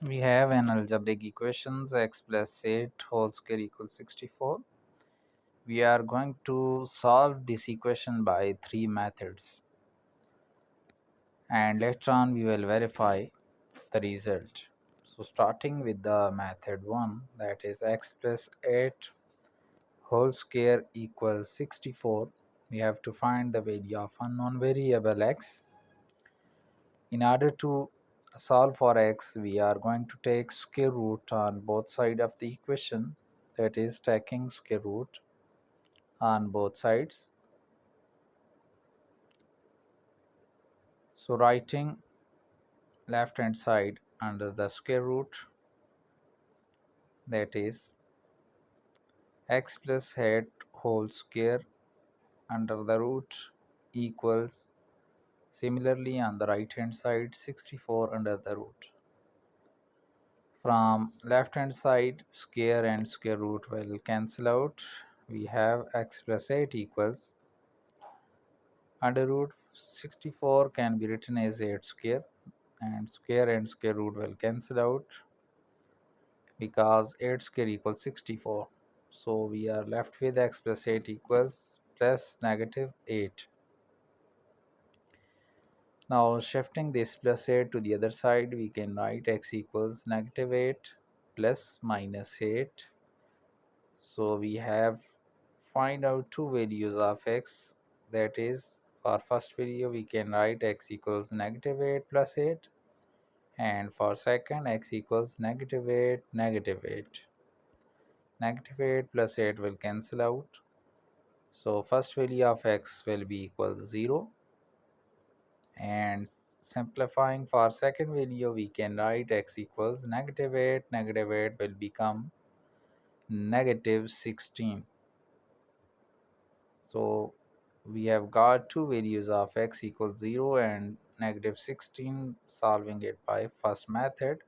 We have an algebraic equations x plus 8 whole square equals 64. We are going to solve this equation by three methods, and later on we will verify the result. So starting with the method 1, that is x plus 8 whole square equals 64, we have to find the value of unknown variable x. In order to solve for x, we are going to take square root on both sides of the equation, that is taking square root on both sides. So writing left hand side under the square root, that is x plus 8 whole square under the root equals, similarly on the right hand side, 64 under the root. From left hand side, square and square root will cancel out. We have x plus 8 equals under root 64 can be written as 8 square, and square root will cancel out because 8 square equals 64. So we are left with x plus 8 equals plus negative 8. Now shifting this plus 8 to the other side, we can write x equals negative 8 plus minus 8. So we have find out two values of x, that is for first value we can write x equals negative 8 plus 8, and for second x equals negative 8 negative 8. Negative 8 plus 8 will cancel out, so first value of x will be equal to 0, and simplifying for second value we can write x equals negative 8 negative 8 will become negative 16. So we have got two values of x equals 0 and negative 16. Solving it by first method,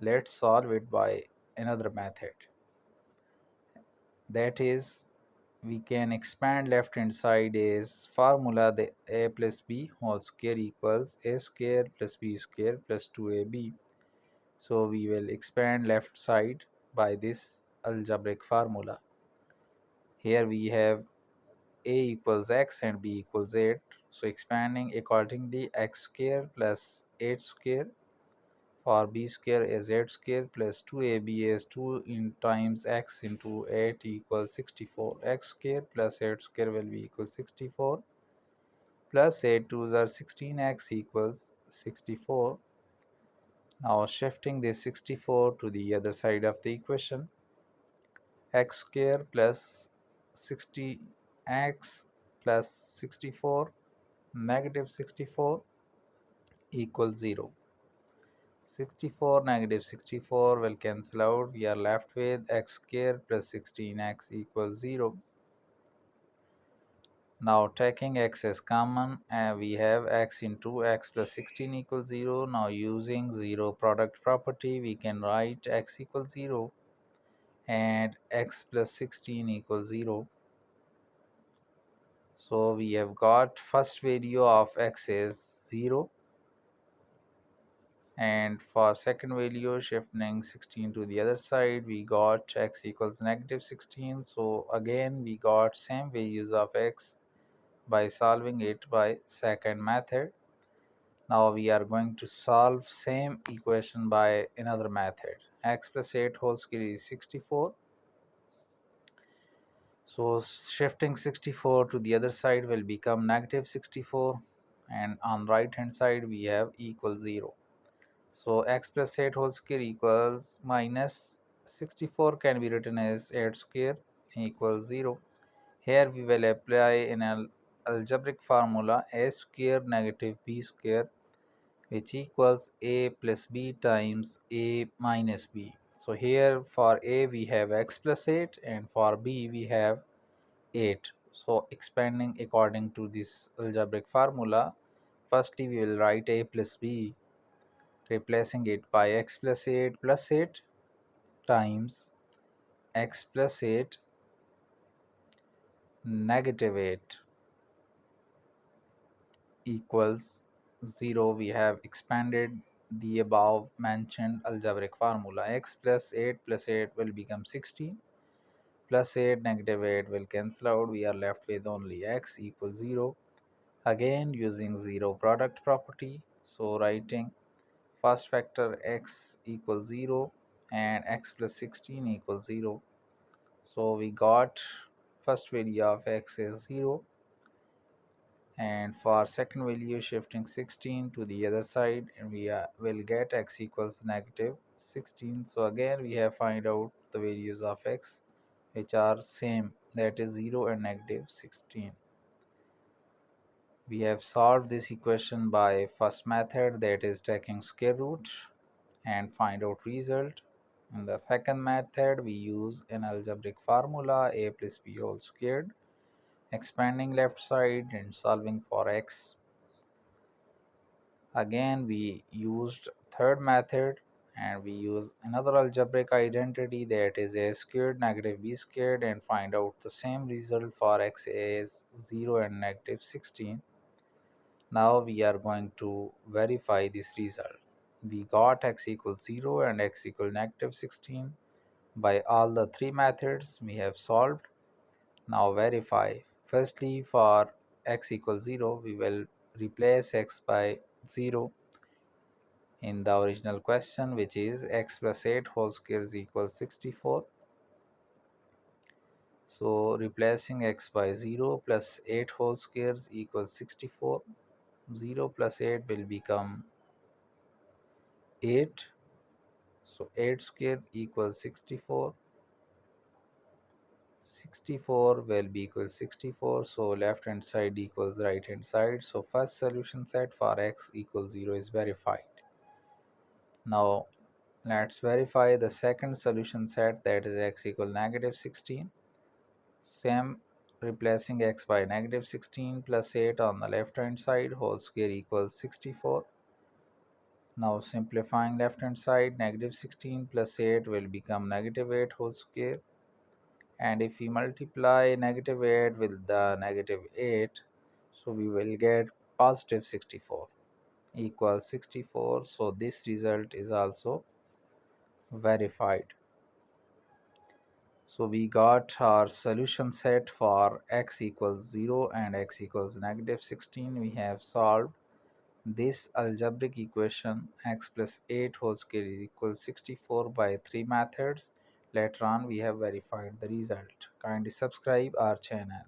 let's solve it by another method, that is we can expand left hand side as formula, the a plus b whole square equals a square plus b square plus 2ab. So we will expand left side by this algebraic formula. Here we have a equals x and b equals 8, so expanding accordingly, x square plus 8 square, for b square is 8 square plus 2ab is 2 in times x into 8 equals 64. X square plus 8 square will be equal 64 plus 8 2s are 16x equals 64. Now shifting this 64 to the other side of the equation, x square plus 60x plus 64 negative 64 equals 0. 64 negative 64 will cancel out. We are left with x square plus 16x equals 0. Now taking x as common, we have x into x plus 16 equals 0. Now using 0 product property, we can write x equals 0 and x plus 16 equals 0. So we have got first value of x is 0, and for second value shifting 16 to the other side, we got x equals negative 16. So again we got same values of x by solving it by second method. Now we are going to solve same equation by another method. X plus 8 whole square is 64. So shifting 64 to the other side will become negative 64, and on right hand side we have equal 0. So x plus 8 whole square equals minus 64 can be written as 8 square equals 0. Here we will apply an algebraic formula a square negative b square, which equals a plus b times a minus b. So here for a we have x plus 8 and for b we have 8. So expanding according to this algebraic formula, firstly we will write a plus b, replacing it by x plus 8 plus 8 times x plus 8 negative 8 equals 0. We have expanded the above mentioned algebraic formula. X plus 8 plus 8 will become 16, plus 8 negative 8 will cancel out. We are left with only x equals 0. Again using zero product property, so writing first factor x equals 0 and x plus 16 equals 0. So we got first value of x is 0, and for second value shifting 16 to the other side, and we will get x equals negative 16. So again we have find out the values of x which are same, that is 0 and negative 16. We have solved this equation by first method, that is taking square root and find out result. In the second method we use an algebraic formula a plus b whole squared, expanding left side and solving for x. Again we used third method and we use another algebraic identity, that is a squared negative b squared, and find out the same result for x is 0 and negative 16. Now we are going to verify this result. We got x equals 0 and x equals negative 16 by all the three methods we have solved. Now verify. Firstly, for x equals 0, we will replace x by 0 in the original question, which is x plus 8 whole square is equals 64. So replacing x by 0 plus 8 whole squares equals 64. 0 plus 8 will become 8. So 8 square equals 64. 64 will be equal 64. So left hand side equals right hand side. So first solution set for x equals 0 is verified. Now let's verify the second solution set, that is x equal negative 16. Same, replacing x by negative 16 plus 8 on the left hand side, whole square equals 64. Now simplifying left hand side, negative 16 plus 8 will become negative 8 whole square, and if we multiply negative 8 with the negative 8, so we will get positive 64 equals 64. So this result is also verified. So we got our solution set for x equals 0 and x equals negative 16. We have solved this algebraic equation x plus 8 whole square is equals 64 by three methods. Later on we have verified the result. Kindly subscribe our channel.